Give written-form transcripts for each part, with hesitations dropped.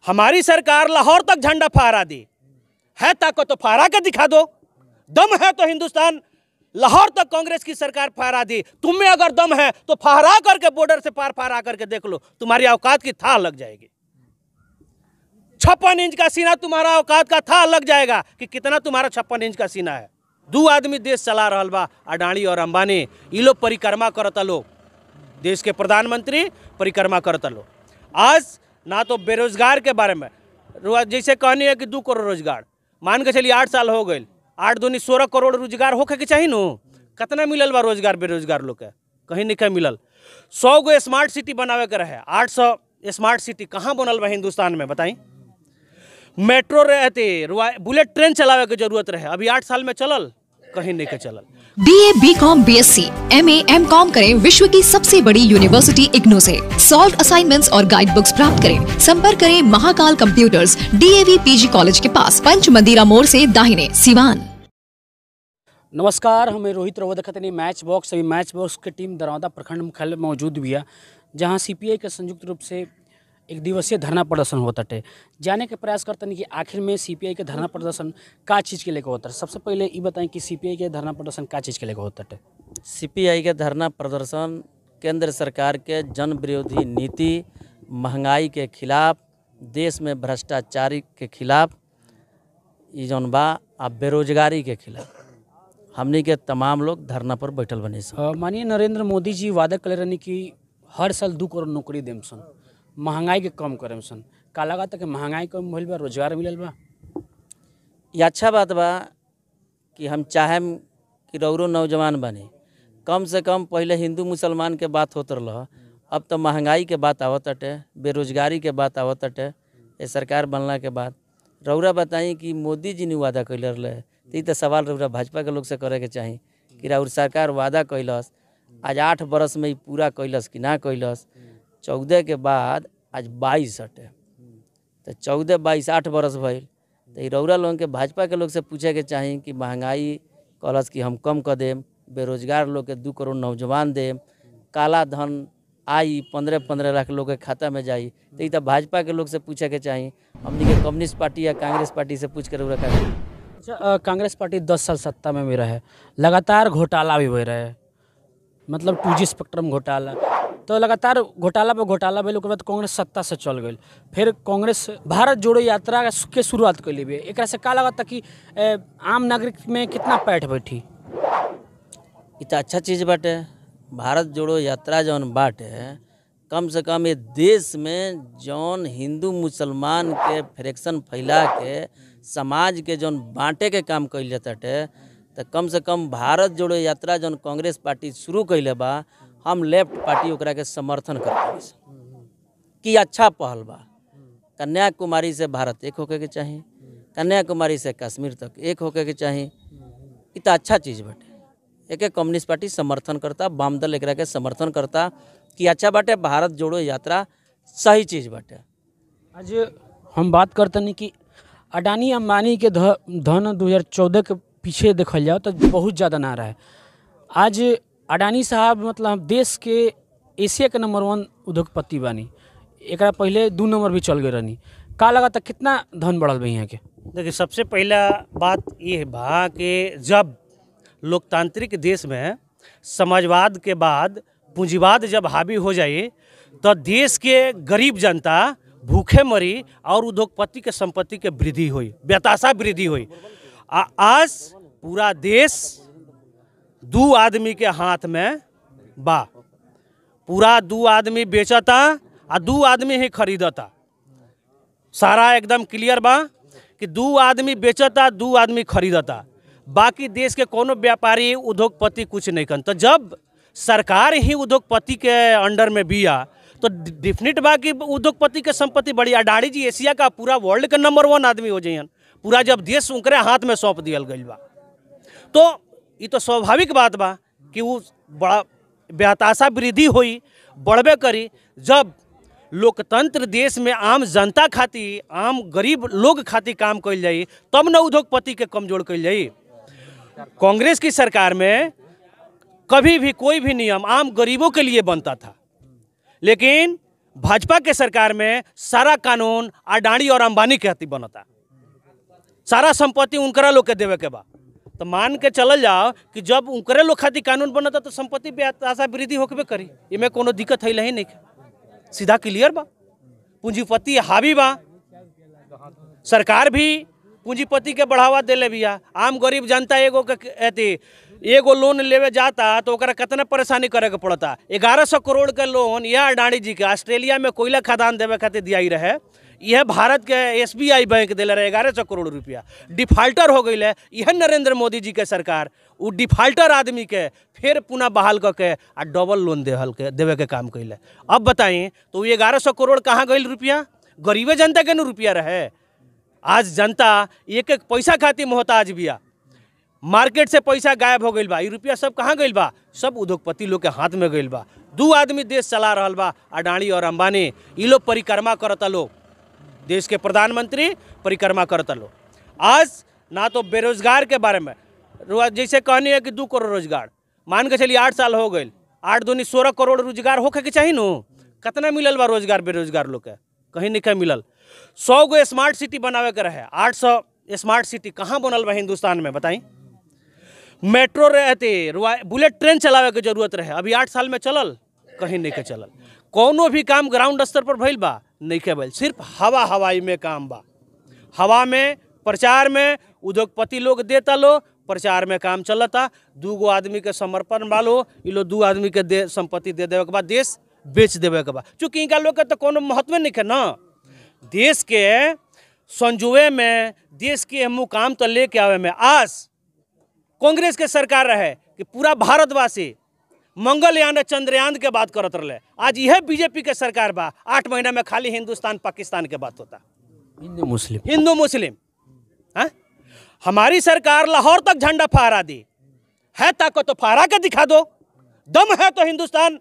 हमारी सरकार लाहौर तक झंडा फहरा दी है, ताकत तो फहरा के दिखा दो। दम है तो हिंदुस्तान लाहौर तक कांग्रेस की सरकार फहरा दी। तुम में अगर दम है तो फहरा करके बॉर्डर से पार फहरा करके देख लो, तुम्हारी औकात की था लग जाएगी। 56 इंच का सीना तुम्हारा औकात का था लग जाएगा कि कितना तुम्हारा 56 इंच का सीना है। दो आदमी देश चला रहा बा, अडानी और अंबानी। ये लोग परिक्रमा करता लो, देश के प्रधानमंत्री परिक्रमा करता लो। आज ना तो बेरोजगार के बारे में जैसे कहनी है कि 2 करोड़ रोजगार, मान के चलिए 8 साल हो गए, 8 दूनी 16 करोड़ रोजगार होके के चाहिए नो। कितना मिलल बा रोजगार बेरोजगार लोग के? कहीं नहीं मिलल। 100 गो स्मार्ट सिटी बनावे के रहे, 800 स्मार्ट सिटी कहाँ बनल बा हिंदुस्तान में बताई? मेट्रो रहते, बुलेट ट्रेन चलावे के जरूरत रहे, अभी 8 साल में चलल? कहीं नहीं के चलल। BA, BCom, BSc, MA, MCom करें विश्व की सबसे बड़ी यूनिवर्सिटी इग्नू से। सॉल्व असाइनमेंट्स और गाइड बुक्स प्राप्त करें। संपर्क करें Mahakal computers, DAV PG college के पास, पंच मंदिरा मोड़ से दाहिने, सिवान। नमस्कार, हमें रोहित रवो देखते मैच बॉक्स। अभी मैच बॉक्स की टीम दरौदा प्रखंड मुख्यालय में मौजूद भी है, जहां CPI के संयुक्त रूप से एक दिवसीय धरना प्रदर्शन होता है। जाने के प्रयास करते हैं कि आखिर में CPI के धरना प्रदर्शन का चीज़ के लेकर होता है। सबसे पहले ये बताएं कि CPI के धरना प्रदर्शन का चीज़ के लेकर होता है? CPI के धरना प्रदर्शन केंद्र सरकार के जन विरोधी नीति, महंगाई के खिलाफ, देश में भ्रष्टाचार के खिलाफ, ये जौन बा आ बेरोजगारी के खिलाफ हमनी के तमाम लोग धरना पर बैठल बने। माननीय नरेंद्र मोदी जी वादा कर रही कि हर साल 2 करोड़ नौकरी देम सन, महंगाई के कम करें सन। का लगा कि महंगाई कम भइल बा, रोजगार मिलल बा? ये अच्छा बात बा कि हम चाहें कि रौरो नौजवान बने। कम से कम पहले हिंदू मुसलमान के बात होत रहा, अब तो महंगाई के बात आवत अटे, बेरोजगारी के बात आवत अटे। ये सरकार बनला के बाद रौरा बताई कि मोदी जी ने वादा कैले रहे, तो सवाल रौरा भाजपा के लोग से करे के चाही कि राउर सरकार वादा कैलस, आज 8 बरस में ही पूरा कैलस कि ना कैलस? 14 के बाद आज 22 अटे, तो 14, 22, 8 बरस भइल। तो रौरा लोगन के भाजपा के लोग से पूछे के चाही कि महंगाई कहलस कि हम कम कर देम, बेरोजगार लोग के 2 करोड़ नौजवान देम, काला धन आई 15-15 लाख लोग के खाता में जाई। तो भाजपा के लोग से पूछे के चाही, हमनी के कम्युनिस्ट पार्टी या कांग्रेस पार्टी से पूछ कर रौरा का? अच्छा, कांग्रेस पार्टी 10 साल सत्ता में भी रहे, लगातार घोटाला भी हो रहे, मतलब 2G स्पेक्ट्रम घोटाला, तो लगातार घोटाला पे घोटाला भइल। ओकर बाद कांग्रेस सत्ता से चल गई, फिर कांग्रेस भारत जोड़ो यात्रा के शुरुआत कैली भी। एक से का लगता कि आम नागरिक में कितना पैठ बैठी? ये तो अच्छा चीज़ बाटे। भारत जोड़ो यात्रा जौन बाटे, कम से कम ये देश में जौन हिंदू मुसलमान के फ्रैक्शन फैला के समाज के जौन बांटे के काम कैल जाताटे, तो कम से कम भारत जोड़ो यात्रा जौन कांग्रेस पार्टी शुरू कैले बा, हम लेफ्ट पार्टी ओकरा के समर्थन करते कि अच्छा पहल बा। कन्याकुमारी से भारत एक होके के चाही, कन्याकुमारी से कश्मीर तक एक होके के चाही। ये तो अच्छा चीज़ बाटे। एक कम्युनिस्ट पार्टी समर्थन करता, वाम दल एकरा के समर्थन करता कि अच्छा बाटे, भारत जोड़ो यात्रा सही चीज़ बाटे। आज हम बात करते नहीं कि अडानी अंबानी के धन 2014 के पीछे देखल जाओ तो बहुत ज़्यादा ना रहा है। आज अडानी साहब मतलब देश के एशिया के नंबर 1 उद्योगपति बानी, एक पहले 2 नंबर भी चल गए रहनी। का लगा था कितना धन बढ़ल बा यहाँ के? देखिए, सबसे पहला बात ये बा कि जब लोकतांत्रिक देश में समाजवाद के बाद पूंजीवाद जब हावी हो जाए, तो देश के गरीब जनता भूखे मरी और उद्योगपति के संपत्ति के वृद्धि हुई, बेतासा वृद्धि हुई। आज पूरा देश 2 आदमी के हाथ में बा, पूरा 2 आदमी बेचता और 2 आदमी ही खरीदता। सारा एकदम क्लियर बा कि 2 आदमी बेचता, 2 आदमी खरीदता। बाकी देश के कोनो व्यापारी उद्योगपति कुछ नहीं करता। तो जब सरकार ही उद्योगपति के अंडर में बिया, तो डिफिनिट बा कि उद्योगपति के संपत्ति बड़ी। अडानी जी एशिया का पूरा वर्ल्ड के नंबर 1 आदमी हो जाइए, पूरा जब देश उनके हाथ में सौंप दिया गई बा, तो ये तो स्वाभाविक बात बा कि वो बड़ा बेहताशा वृद्धि हुई, बढ़बे करी। जब लोकतंत्र देश में आम जनता खातिर, आम गरीब लोग खातिर काम कल जाई, तब न उद्योगपति के कमजोर कल जाई। कांग्रेस की सरकार में कभी भी कोई भी नियम आम गरीबों के लिए बनता था, लेकिन भाजपा के सरकार में सारा कानून अडानी और अंबानी के हती बनता, सारा संपत्ति उनकरा लोग के देवे के बा। तो मान के चलल जाओ कि जब उनकरे लोग खातिर कानून बनता तो संपत्ति आशा वृद्धि होकबे करी, इमें कोनो दिक्कत है ही नहीं, सीधा क्लियर बा। पूंजीपति हावी बा, सरकार भी पूंजीपति के बढ़ावा देले बिया। आम गरीब जनता एगो लोन लेवे जाता तो ओकरा कितना परेशानी करे के पड़ता। 1100 करोड़ के लोन यह अडानी जी के ऑस्ट्रेलिया में कोयला खदान देवे खातिर दिया रहे, यह भारत के SBI बैंक दिले रहे 1100 करोड़ रुपया। डिफाल्टर हो गई है यह नरेंद्र मोदी जी के सरकार, वो डिफाल्टर आदमी के फिर पुनः बहाल करके आ डबल लोन देवे के काम कैले। अब बताइए तो 1100 करोड़ कहाँ गई रुपया? गरीबे जनता के न रुपया रहे। आज जनता एक एक पैसा खातिर मोहताज बिया, मार्केट से पैसा गायब हो गई बा। ये रुपया सब कहाँ गई बा? सब उद्योगपति लोग के हाथ में गई बा। 2 आदमी देश चला रहा बा, अडानी और अंबानी। ये लोग परिक्रमा करता लोग, देश के प्रधानमंत्री परिक्रमा करता लोग। आज ना तो बेरोजगार के बारे में जैसे कहनी है कि 2 करोड़ रोजगार, मान के चलिए 8 साल हो गए, 8 दूनी 16 करोड़ रोजगार होके के चाहिए नु। कितना मिलल बा रोजगार बेरोजगार लोग के? कहीं नहीं मिलल। 100 गो स्मार्ट सिटी बनावे के रहे, 800 स्मार्ट सिटी कहाँ बनल बा हिंदुस्तान में बताई? मेट्रो रहते, बुलेट ट्रेन चलावे के जरूरत रहे, अभी 8 साल में चलल? कहीं नहीं के चलल। कोनो भी काम ग्राउंड स्तर पर भइल बा? नहीं के भइल। सिर्फ हवाई में काम बा। हवा में प्रचार में उद्योगपति लोग देता लो, प्रचार में काम चलता। 2 गो आदमी के समर्पण वालो, ये लोग 2 आदमी के संपत्ति दे देवे के बाद देश बेच देवे के बाद, चूँकि इनका लोग के तो कोनो महत्व नहीं है ना। देश के संजुए में, देश के मुकाम तो लेके आवे में आज कांग्रेस के सरकार रहे कि पूरा भारतवासी मंगलयान चंद्रयान के बात करत रहे। आज यह बीजेपी के सरकार बा, 8 महीना में खाली हिंदुस्तान पाकिस्तान के बात होता, हिंदू मुस्लिम। हाँ, हमारी सरकार लाहौर तक झंडा फहरा दी है, ताकत तो फहरा के दिखा दो। दम है तो हिंदुस्तान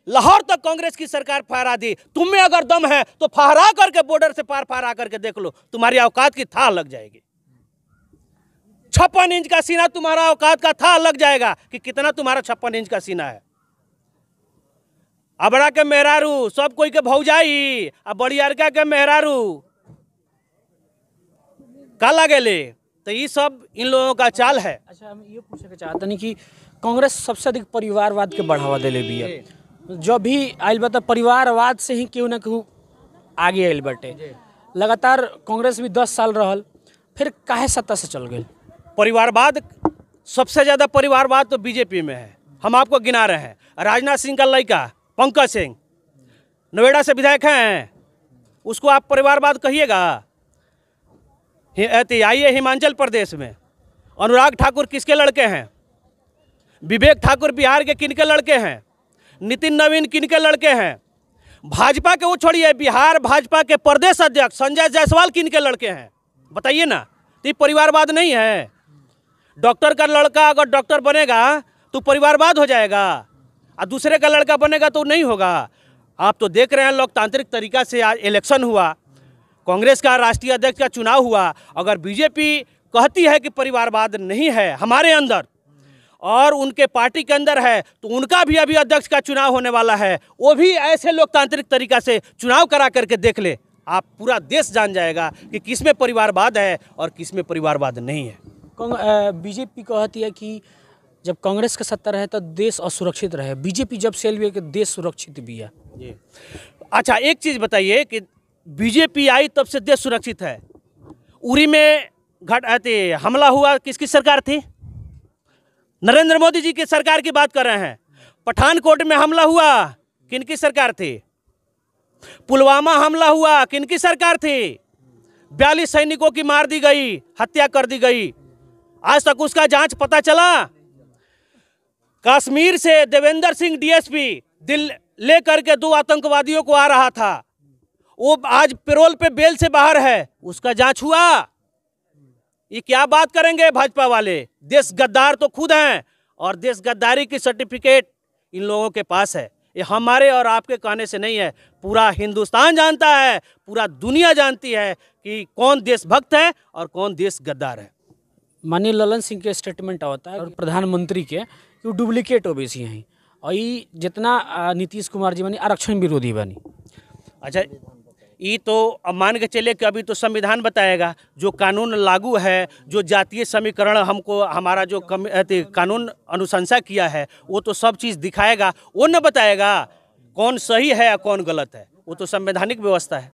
लाहौर तक कांग्रेस की सरकार फहरा दी। तुम्हें अगर दम है तो फहरा करके बॉर्डर से पार फहरा करके देख लो, तुम्हारी औकात की था लग जाएगी। 56 इंच का सीना तुम्हारा औकात का था लग जाएगा कि कितना तुम्हारा 56 इंच का सीना है। अबड़ा के मेहरारू सब कोई के भौजाई, अब बड़ियारका के मेहरारू का लगेले, तो ये सब इन लोगों का चाल है। अच्छा, हम ये पूछे के चाहते नहीं कि कांग्रेस सबसे अधिक परिवारवाद के बढ़ावा देले भी है, जो भी आयल बता परिवारवाद से ही क्यों ना क्यों आगे आयल बटे। लगातार कांग्रेस भी 10 साल रहल, फिर काहे सत्ता से चल गई? परिवारवाद, सबसे ज़्यादा परिवारवाद तो बीजेपी में है। हम आपको गिना रहे हैं, राजनाथ सिंह का लड़का पंकज सिंह नोएडा से विधायक हैं, उसको आप परिवारवाद कहिएगा? आइए हिमाचल प्रदेश में अनुराग ठाकुर किसके लड़के हैं? विवेक ठाकुर बिहार के किनके लड़के हैं? नितिन नवीन किनके लड़के हैं? भाजपा के वो छोड़िए, बिहार भाजपा के प्रदेश अध्यक्ष संजय जायसवाल किनके लड़के हैं? बताइए ना। तो ये परिवारवाद नहीं है? डॉक्टर का लड़का अगर डॉक्टर बनेगा तो परिवारवाद हो जाएगा, और दूसरे का लड़का बनेगा तो नहीं होगा। आप तो देख रहे हैं लोकतांत्रिक तरीका से आज इलेक्शन हुआ, कांग्रेस का राष्ट्रीय अध्यक्ष का चुनाव हुआ। अगर बीजेपी कहती है कि परिवारवाद नहीं है हमारे अंदर और उनके पार्टी के अंदर है, तो उनका भी अभी अध्यक्ष का चुनाव होने वाला है, वो भी ऐसे लोकतांत्रिक तरीका से चुनाव करा करके देख ले, आप पूरा देश जान जाएगा कि किसमें परिवारवाद है और किसमें परिवारवाद नहीं है। बीजेपी कहती है कि जब कांग्रेस का सत्ता रहे तो देश असुरक्षित रहे, बीजेपी जब से हुई कि देश सुरक्षित भी है। अच्छा, एक चीज़ बताइए कि बीजेपी आई तब से देश सुरक्षित है। उरी में हमला हुआ, किसकी सरकार थी? नरेंद्र मोदी जी की सरकार की बात कर रहे हैं। पठानकोट में हमला हुआ, किनकी सरकार थी? पुलवामा हमला हुआ, किनकी सरकार थी? 42 सैनिकों की मार दी गई, हत्या कर दी गई, आज तक उसका जांच पता चला? कश्मीर से देवेंद्र सिंह डीएसपी दिल ले करके 2 आतंकवादियों को आ रहा था, वो आज पैरोल पे बेल से बाहर है, उसका जांच हुआ? ये क्या बात करेंगे भाजपा वाले? देश गद्दार तो खुद हैं और देश गद्दारी की सर्टिफिकेट इन लोगों के पास है। ये हमारे और आपके कहने से नहीं है, पूरा हिंदुस्तान जानता है, पूरा दुनिया जानती है कि कौन देशभक्त है और कौन देश गद्दार है। माननीय ललन सिंह के स्टेटमेंट होता है और प्रधानमंत्री के कि वो डुप्लीकेट ओबीसी हैं, और ये जितना नीतीश कुमार जी बनी आरक्षण विरोधी बनी। अच्छा, ये तो अब मान के चले कि अभी तो संविधान बताएगा, जो कानून लागू है, जो जातीय समीकरण हमको हमारा जो कानून अनुशंसा किया है, वो तो सब चीज़ दिखाएगा, वो न बताएगा कौन सही है या कौन गलत है। वो तो संवैधानिक व्यवस्था है।